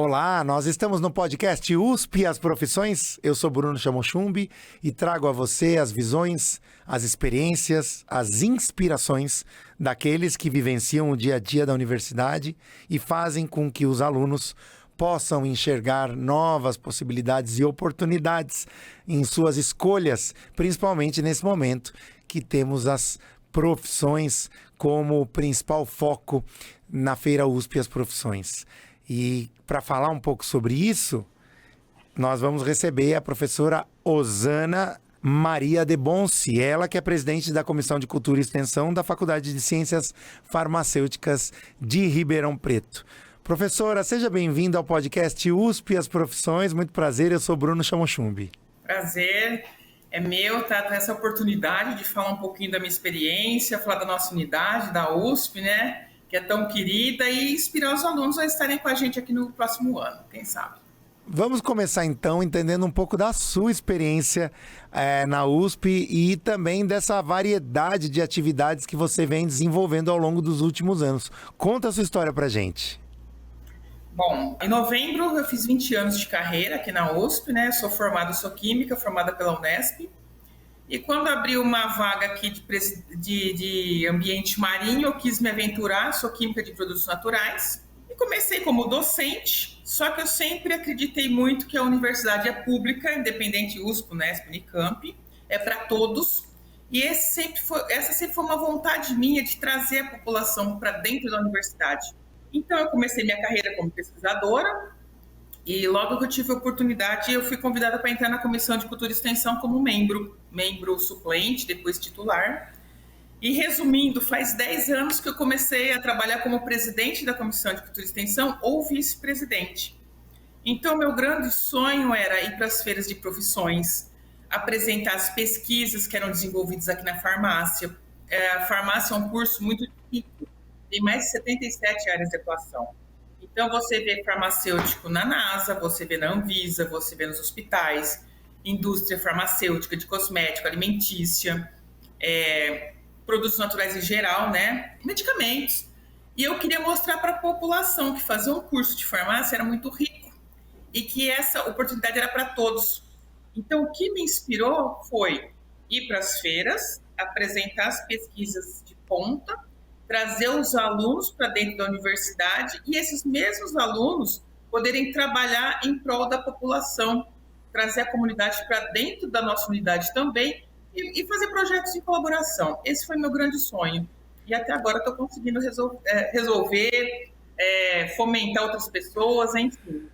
Olá, nós estamos no podcast USP As Profissões. Eu sou Bruno Chamochumbi e trago a você as visões, as experiências, as inspirações daqueles que vivenciam o dia a dia da universidade e fazem com que os alunos possam enxergar novas possibilidades e oportunidades em suas escolhas, principalmente nesse momento que temos as profissões como principal foco na Feira USP As Profissões. E para falar um pouco sobre isso, nós vamos receber a professora Osana Maria Debonce, ela que é presidente da Comissão de Cultura e Extensão da Faculdade de Ciências Farmacêuticas de Ribeirão Preto. Professora, seja bem-vinda ao podcast USP As Profissões. Muito prazer, eu sou Bruno Chamochumbi. Prazer é meu ter essa oportunidade de falar um pouquinho da minha experiência, falar da nossa unidade, da USP, né? Que é tão querida, e inspirar os alunos a estarem com a gente aqui no próximo ano, quem sabe. Vamos começar então entendendo um pouco da sua experiência na USP e também dessa variedade de atividades que você vem desenvolvendo ao longo dos últimos anos. Conta a sua história pra gente. Bom, em novembro eu fiz 20 anos de carreira aqui na USP, né? Sou química, formada pela Unesp. E quando abriu uma vaga aqui de ambiente marinho, eu quis me aventurar, sou química de produtos naturais. E comecei como docente, só que eu sempre acreditei muito que a universidade é pública, independente USP, Unesp, Unicamp, é para todos. E essa sempre foi uma vontade minha de trazer a população para dentro da universidade. Então eu comecei minha carreira como pesquisadora, e logo que eu tive a oportunidade, eu fui convidada para entrar na Comissão de Cultura e Extensão como membro suplente, depois titular. E resumindo, faz 10 anos que eu comecei a trabalhar como presidente da Comissão de Cultura e Extensão ou vice-presidente. Então, meu grande sonho era ir para as feiras de profissões, apresentar as pesquisas que eram desenvolvidas aqui na farmácia. A farmácia é um curso muito rico, tem mais de 77 áreas de atuação. Então, você vê farmacêutico na NASA, você vê na Anvisa, você vê nos hospitais, indústria farmacêutica, de cosmético, alimentícia, produtos naturais em geral, né? Medicamentos. E eu queria mostrar para a população que fazer um curso de farmácia era muito rico e que essa oportunidade era para todos. Então, o que me inspirou foi ir para as feiras, apresentar as pesquisas de ponta, trazer os alunos para dentro da universidade e esses mesmos alunos poderem trabalhar em prol da população, trazer a comunidade para dentro da nossa unidade também e fazer projetos em colaboração. Esse foi meu grande sonho. E até agora estou conseguindo resolver, fomentar outras pessoas, enfim.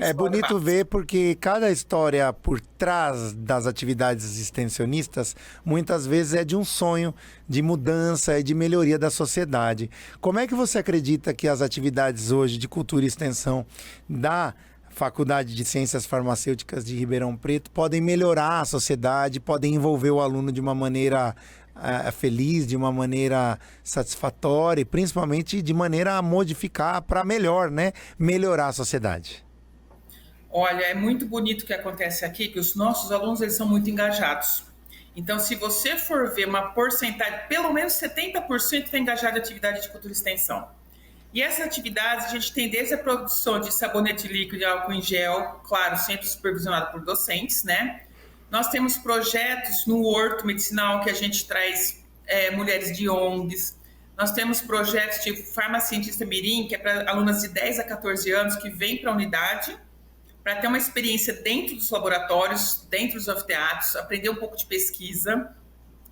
É bonito ver porque cada história por trás das atividades extensionistas muitas vezes é de um sonho de mudança e de melhoria da sociedade. Como é que você acredita que as atividades hoje de cultura e extensão da Faculdade de Ciências Farmacêuticas de Ribeirão Preto podem melhorar a sociedade, podem envolver o aluno de uma maneira feliz, de uma maneira satisfatória e principalmente de maneira a modificar para melhor, né? Melhorar a sociedade? Olha, é muito bonito o que acontece aqui, que os nossos alunos eles são muito engajados. Então, se você for ver uma porcentagem, pelo menos 70% está engajado em atividade de cultura e extensão. E essas atividades a gente tem desde a produção de sabonete líquido e álcool em gel, claro, sempre supervisionado por docentes, né? Nós temos projetos no horto medicinal que a gente traz mulheres de ONGs. Nós temos projetos de farmacientista mirim, que é para alunas de 10 a 14 anos que vêm para a unidade, para ter uma experiência dentro dos laboratórios, dentro dos anfiteatros, aprender um pouco de pesquisa.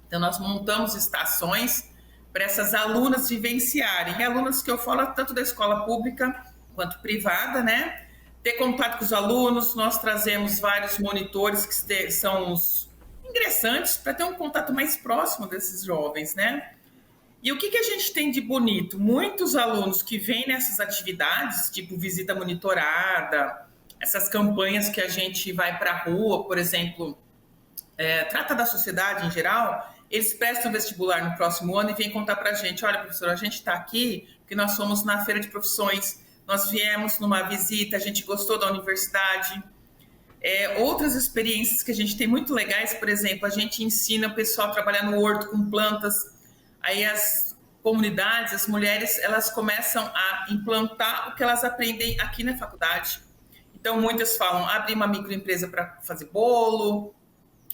Então, nós montamos estações para essas alunas vivenciarem. E alunas que eu falo tanto da escola pública quanto privada, né? Ter contato com os alunos, nós trazemos vários monitores que são os ingressantes para ter um contato mais próximo desses jovens, né? E o que a gente tem de bonito? Muitos alunos que vêm nessas atividades, tipo visita monitorada, essas campanhas que a gente vai para a rua, por exemplo, trata da sociedade em geral, eles prestam vestibular no próximo ano e vêm contar para a gente, olha, professor, a gente está aqui porque nós fomos na Feira de Profissões, nós viemos numa visita, a gente gostou da universidade. Outras experiências que a gente tem muito legais, por exemplo, a gente ensina o pessoal a trabalhar no horto com plantas, aí comunidades, as mulheres, elas começam a implantar o que elas aprendem aqui na faculdade. Então, muitas falam abrir uma microempresa para fazer bolo,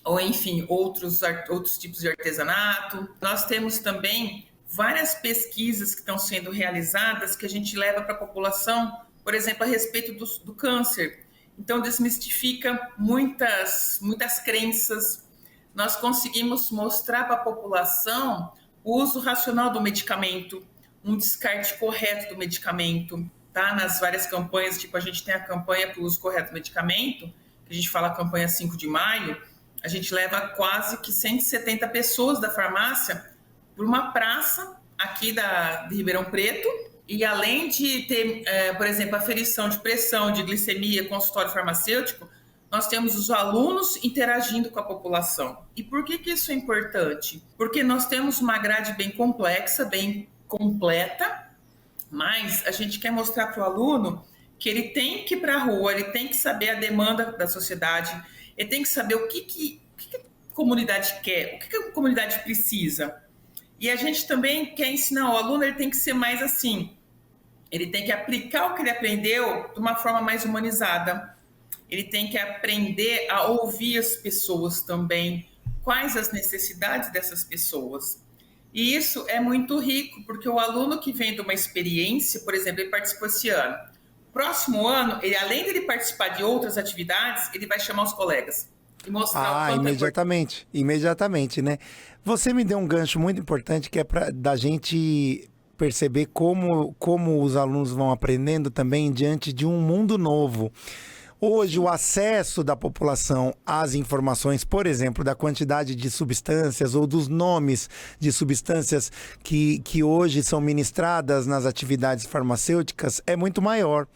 ou enfim, outros tipos de artesanato. Nós temos também várias pesquisas que estão sendo realizadas que a gente leva para a população, por exemplo, a respeito do câncer. Então, desmistifica muitas crenças. Nós conseguimos mostrar para a população o uso racional do medicamento, um descarte correto do medicamento, tá? Nas várias campanhas, tipo, a gente tem a campanha para o uso correto do medicamento, que a gente fala a campanha 5 de maio, a gente leva quase que 170 pessoas da farmácia por uma praça aqui de Ribeirão Preto, e além de ter, por exemplo, aferição de pressão, de glicemia, consultório farmacêutico, nós temos os alunos interagindo com a população. E por que isso é importante? Porque nós temos uma grade bem complexa, bem completa, mas a gente quer mostrar para o aluno que ele tem que ir para a rua, ele tem que saber a demanda da sociedade, ele tem que saber o que a comunidade quer, o que a comunidade precisa. E a gente também quer ensinar o aluno, ele tem que ser mais assim, ele tem que aplicar o que ele aprendeu de uma forma mais humanizada. Ele tem que aprender a ouvir as pessoas também, quais as necessidades dessas pessoas. E isso é muito rico, porque o aluno que vem de uma experiência, por exemplo, ele participou esse ano. Próximo ano, ele, além de ele participar de outras atividades, ele vai chamar os colegas e mostrar o quanto imediatamente, né? Você me deu um gancho muito importante que é da gente perceber como os alunos vão aprendendo também diante de um mundo novo. Hoje, o acesso da população às informações, por exemplo, da quantidade de substâncias ou dos nomes de substâncias que hoje são ministradas nas atividades farmacêuticas é muito maior.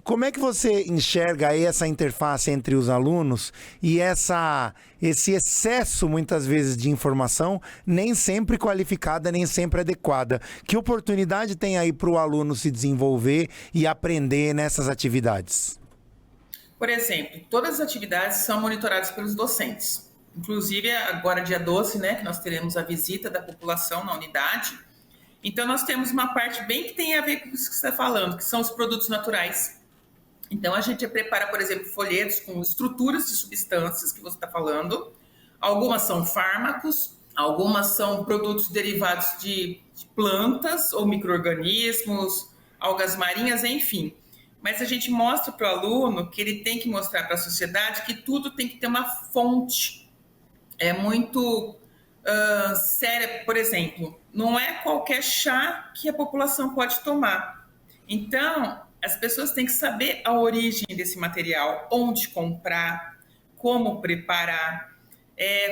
Como é que você enxerga aí essa interface entre os alunos e esse excesso, muitas vezes, de informação, nem sempre qualificada, nem sempre adequada? Que oportunidade tem aí para o aluno se desenvolver e aprender nessas atividades? Por exemplo, todas as atividades são monitoradas pelos docentes. Inclusive, agora dia 12, né, que nós teremos a visita da população na unidade. Então, nós temos uma parte bem que tem a ver com isso que você está falando, que são os produtos naturais. Então, a gente prepara, por exemplo, folhetos com estruturas de substâncias que você está falando. Algumas são fármacos, algumas são produtos derivados de plantas ou micro-organismos, algas marinhas, enfim. Mas a gente mostra para o aluno que ele tem que mostrar para a sociedade que tudo tem que ter uma fonte. É muito séria, por exemplo, não é qualquer chá que a população pode tomar. Então, as pessoas têm que saber a origem desse material, onde comprar, como preparar,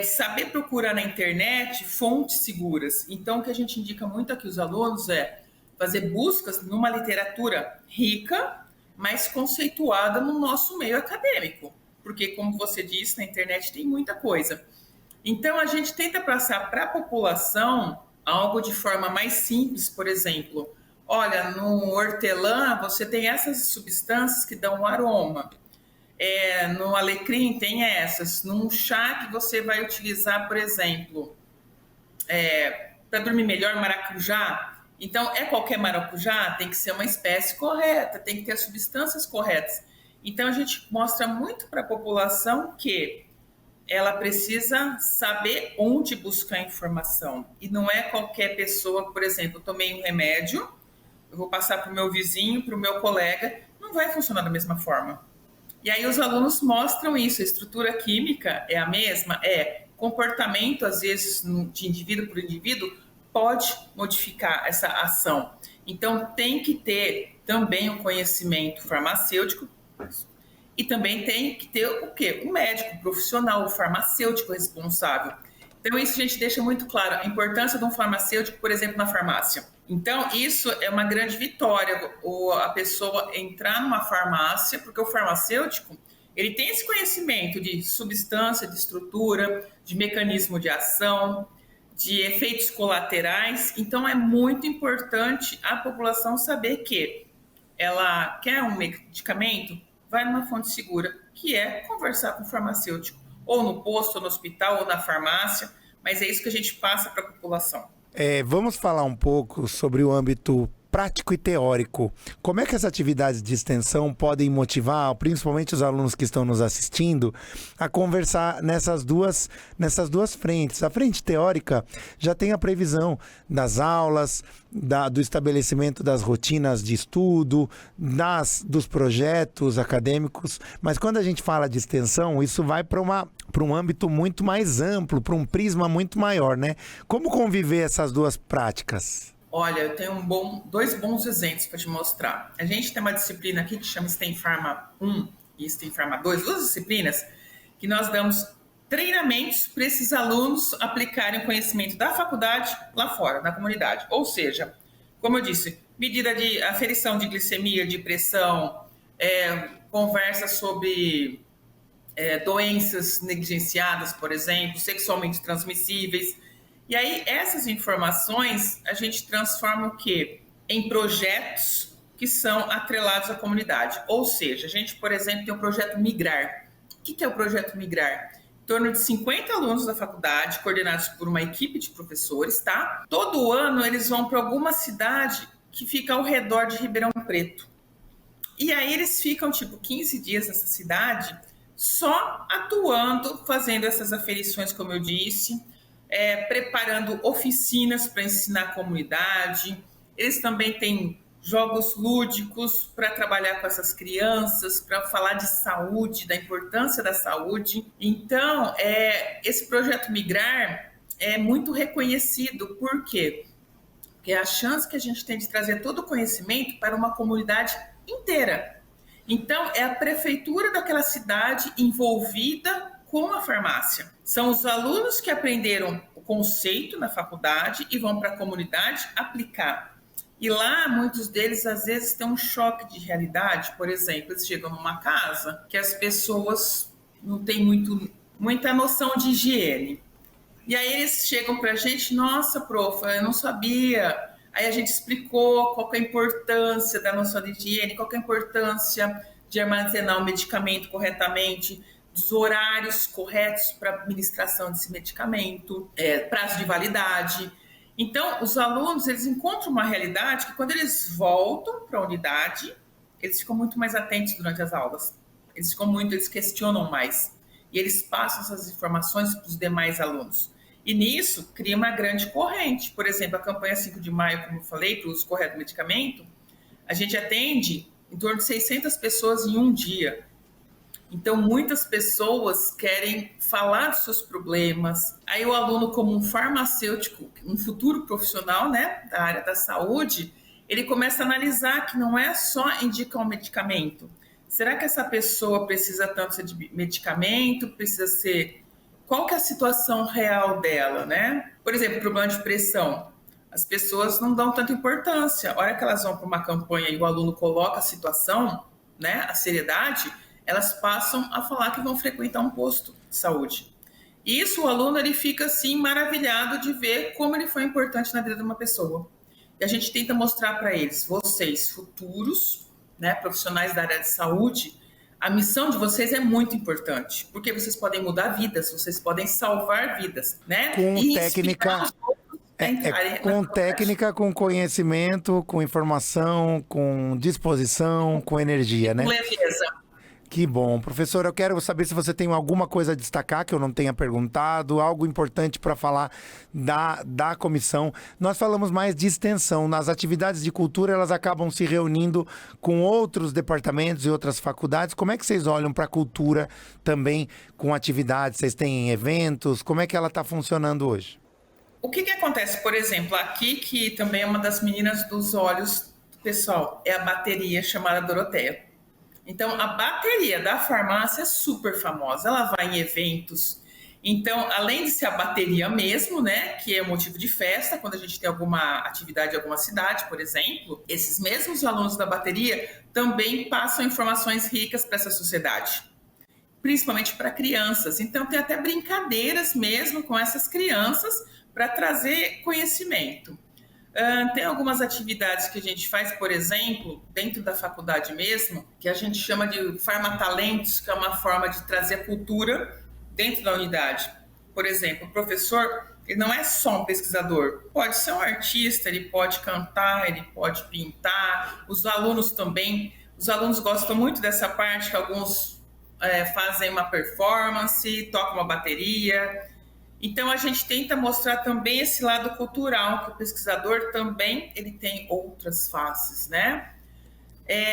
saber procurar na internet fontes seguras. Então, o que a gente indica muito aqui aos alunos é fazer buscas numa literatura rica, mais conceituada no nosso meio acadêmico, porque, como você disse, na internet tem muita coisa. Então, a gente tenta passar para a população algo de forma mais simples, por exemplo, olha, no hortelã você tem essas substâncias que dão um aroma, no alecrim tem essas, num chá que você vai utilizar, por exemplo, para dormir melhor, maracujá. Então, qualquer maracujá? Tem que ser uma espécie correta, tem que ter as substâncias corretas. Então, a gente mostra muito para a população que ela precisa saber onde buscar informação. E não é qualquer pessoa, por exemplo, eu tomei um remédio, eu vou passar para o meu vizinho, para o meu colega, não vai funcionar da mesma forma. E aí os alunos mostram isso, a estrutura química é a mesma, comportamento, às vezes, de indivíduo por indivíduo, pode modificar essa ação. Então, tem que ter também um conhecimento farmacêutico e também tem que ter o quê? O médico profissional, o farmacêutico responsável. Então, isso a gente deixa muito claro, a importância de um farmacêutico, por exemplo, na farmácia. Então, isso é uma grande vitória, a pessoa entrar numa farmácia, porque o farmacêutico, ele tem esse conhecimento de substância, de estrutura, de mecanismo de ação, de efeitos colaterais. Então, é muito importante a população saber que ela quer um medicamento, vai numa fonte segura, que é conversar com o farmacêutico, ou no posto, ou no hospital, ou na farmácia, mas é isso que a gente passa para a população. Vamos falar um pouco sobre o âmbito prático e teórico. Como é que as atividades de extensão podem motivar, principalmente os alunos que estão nos assistindo, a conversar nessas duas frentes? A frente teórica já tem a previsão das aulas, do estabelecimento das rotinas de estudo, dos projetos acadêmicos, mas quando a gente fala de extensão, isso vai para um âmbito muito mais amplo, para um prisma muito maior, né? Como conviver essas duas práticas? Olha, eu tenho dois bons exemplos para te mostrar. A gente tem uma disciplina aqui que chama STEM Pharma 1 e STEM Pharma 2, duas disciplinas que nós damos treinamentos para esses alunos aplicarem o conhecimento da faculdade lá fora, na comunidade. Ou seja, como eu disse, medida de aferição de glicemia, de pressão, conversa sobre doenças negligenciadas, por exemplo, sexualmente transmissíveis. E aí, essas informações, a gente transforma o quê? Em projetos que são atrelados à comunidade. Ou seja, a gente, por exemplo, tem o projeto Migrar. O que é o projeto Migrar? Em torno de 50 alunos da faculdade, coordenados por uma equipe de professores, tá? Todo ano, eles vão para alguma cidade que fica ao redor de Ribeirão Preto. E aí, eles ficam, 15 dias nessa cidade, só atuando, fazendo essas aferições, como eu disse, preparando oficinas para ensinar a comunidade. Eles também têm jogos lúdicos para trabalhar com essas crianças, para falar de saúde, da importância da saúde. Então, esse projeto Migrar é muito reconhecido. Por quê? Porque é a chance que a gente tem de trazer todo o conhecimento para uma comunidade inteira. Então, é a prefeitura daquela cidade envolvida com a farmácia. São os alunos que aprenderam o conceito na faculdade e vão para a comunidade aplicar. E lá, muitos deles, às vezes, têm um choque de realidade. Por exemplo, eles chegam numa casa que as pessoas não têm muita noção de higiene. E aí eles chegam para a gente, nossa, prof, eu não sabia. Aí a gente explicou qual é a importância da noção de higiene, qual é a importância de armazenar o medicamento corretamente, dos horários corretos para administração desse medicamento, prazo de validade. Então, os alunos, eles encontram uma realidade que quando eles voltam para a unidade, eles ficam muito mais atentos durante as aulas. Eles questionam mais. E eles passam essas informações para os demais alunos. E nisso, cria uma grande corrente. Por exemplo, a campanha 5 de maio, como eu falei, para o uso correto do medicamento, a gente atende em torno de 600 pessoas em um dia. Então, muitas pessoas querem falar dos seus problemas. Aí o aluno, como um farmacêutico, um futuro profissional, né, da área da saúde, ele começa a analisar que não é só indicar um medicamento. Será que essa pessoa precisa tanto de medicamento? Precisa ser... Qual que é a situação real dela, né? Por exemplo, problema de pressão. As pessoas não dão tanta importância. A hora que elas vão para uma campanha e o aluno coloca a situação, né, a seriedade, elas passam a falar que vão frequentar um posto de saúde. E isso, o aluno, ele fica assim maravilhado de ver como ele foi importante na vida de uma pessoa. E a gente tenta mostrar para eles, vocês futuros, né, profissionais da área de saúde, a missão de vocês é muito importante, porque vocês podem mudar vidas, vocês podem salvar vidas, né? Com técnica, com conhecimento, com informação, com disposição, com energia, né? Com leveza. Que bom. Professor, eu quero saber se você tem alguma coisa a destacar que eu não tenha perguntado, algo importante para falar da comissão. Nós falamos mais de extensão. Nas atividades de cultura, elas acabam se reunindo com outros departamentos e outras faculdades. Como é que vocês olham para a cultura também com atividades? Vocês têm eventos? Como é que ela está funcionando hoje? O que acontece, por exemplo, aqui, que também é uma das meninas dos olhos do pessoal, é a bateria chamada Doroteia. Então, a bateria da farmácia é super famosa, ela vai em eventos. Então, além de ser a bateria mesmo, né, que é motivo de festa, quando a gente tem alguma atividade em alguma cidade, por exemplo, esses mesmos alunos da bateria também passam informações ricas para essa sociedade, principalmente para crianças. Então, tem até brincadeiras mesmo com essas crianças para trazer conhecimento. Tem algumas atividades que a gente faz, por exemplo, dentro da faculdade mesmo, que a gente chama de farmatalentos, que é uma forma de trazer cultura dentro da unidade. Por exemplo, o professor Ele não é só um pesquisador. Pode ser um artista, ele pode cantar, ele pode pintar. Os alunos também. Os alunos gostam muito dessa parte, que alguns fazem uma performance, tocam uma bateria. Então, a gente tenta mostrar também esse lado cultural, que o pesquisador também ele tem outras faces, né?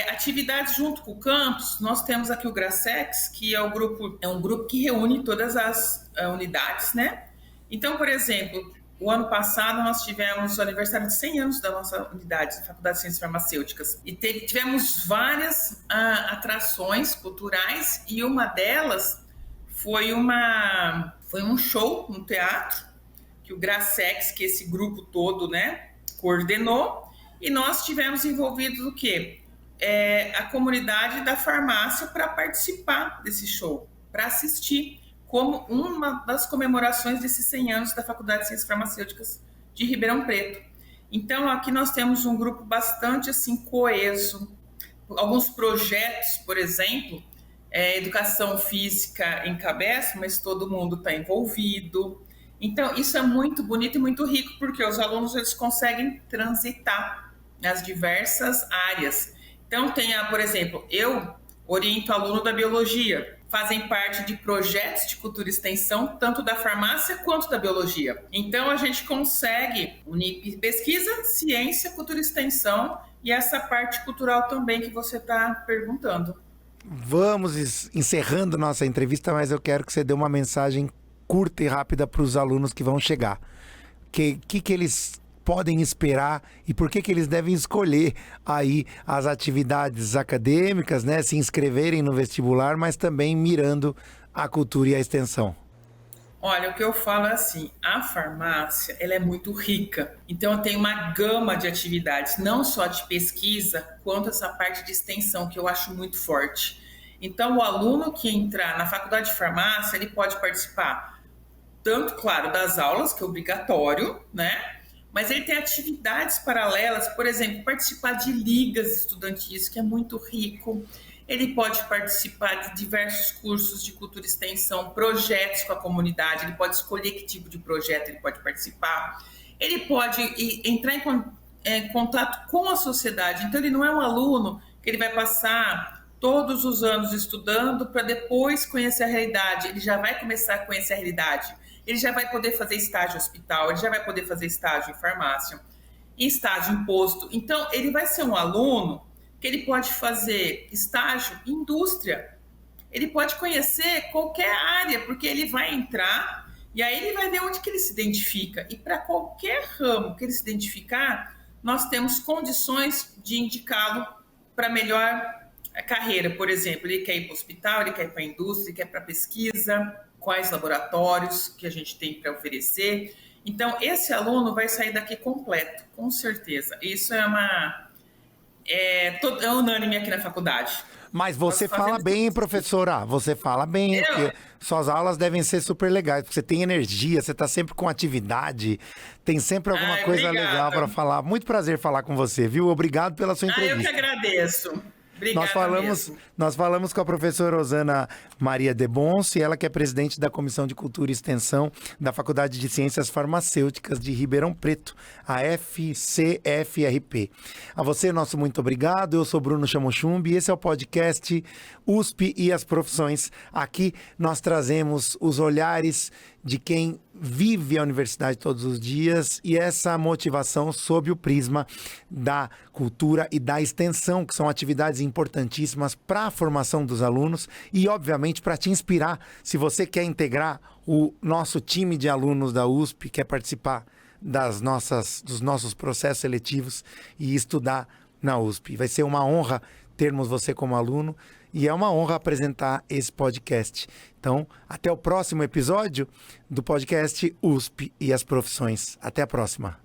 Atividades junto com o campus, nós temos aqui o GRASEX, que é um grupo que reúne todas as unidades, né? Então, por exemplo, o ano passado nós tivemos o aniversário de 100 anos da nossa unidade, da Faculdade de Ciências Farmacêuticas, e tivemos várias atrações culturais, e uma delas foi um show no teatro, que o GRASEX, que esse grupo todo, né, coordenou, e nós tivemos envolvidos o quê? A comunidade da farmácia para participar desse show, para assistir, como uma das comemorações desses 100 anos da Faculdade de Ciências Farmacêuticas de Ribeirão Preto. Então, aqui nós temos um grupo bastante assim coeso. Alguns projetos, por exemplo, educação física encabeça, mas todo mundo está envolvido. Então, isso é muito bonito e muito rico, porque os alunos eles conseguem transitar nas diversas áreas. Então, por exemplo, eu oriento aluno da biologia, fazem parte de projetos de cultura e extensão, tanto da farmácia quanto da biologia. Então, a gente consegue unir pesquisa, ciência, cultura e extensão e essa parte cultural também que você está perguntando. Vamos encerrando nossa entrevista, mas eu quero que você dê uma mensagem curta e rápida para os alunos que vão chegar. Que eles podem esperar e por que eles devem escolher aí as atividades acadêmicas, né? Se inscreverem no vestibular, mas também mirando a cultura e a extensão. Olha, o que eu falo é assim, a farmácia, ela é muito rica, então tem uma gama de atividades, não só de pesquisa, quanto essa parte de extensão, que eu acho muito forte. Então, o aluno que entrar na faculdade de farmácia, ele pode participar tanto, claro, das aulas, que é obrigatório, né? Mas ele tem atividades paralelas, por exemplo, participar de ligas estudantis, que é muito rico. Ele pode participar de diversos cursos de cultura e extensão, projetos com a comunidade, ele pode escolher que tipo de projeto ele pode participar. Ele pode entrar em contato com a sociedade. Então, ele não é um aluno que ele vai passar todos os anos estudando para depois conhecer a realidade. Ele já vai começar a conhecer a realidade. Ele já vai poder fazer estágio em hospital, ele já vai poder fazer estágio em farmácia, estágio em posto. Então, ele vai ser um aluno que ele pode fazer estágio em indústria. Ele pode conhecer qualquer área, porque ele vai entrar e aí ele vai ver onde que ele se identifica. E para qualquer ramo que ele se identificar, nós temos condições de indicá-lo para melhor carreira. Por exemplo, ele quer ir para o hospital, ele quer ir para a indústria, ele quer ir para a pesquisa, quais laboratórios que a gente tem para oferecer. Então, esse aluno vai sair daqui completo, com certeza. Isso é unânime aqui na faculdade. Mas você fala bem, professora. Você fala bem. Suas aulas devem ser super legais, porque você tem energia, você está sempre com atividade, tem sempre alguma coisa legal para falar. Muito prazer falar com você, viu? Obrigado pela sua entrevista. Eu que agradeço. Nós falamos com a professora Rosana Maria Debonce, ela que é presidente da Comissão de Cultura e Extensão da Faculdade de Ciências Farmacêuticas de Ribeirão Preto, a FCFRP. A você, nosso muito obrigado. Eu sou Bruno Chamochumbi e esse é o podcast USP e as Profissões. Aqui nós trazemos os olhares de quem vive a universidade todos os dias e essa motivação sob o prisma da cultura e da extensão, que são atividades importantíssimas para a formação dos alunos e, obviamente, para te inspirar. Se você quer integrar o nosso time de alunos da USP, quer participar dos nossos processos seletivos e estudar na USP. Vai ser uma honra termos você como aluno e é uma honra apresentar esse podcast. Então, até o próximo episódio do podcast USP e as Profissões. Até a próxima.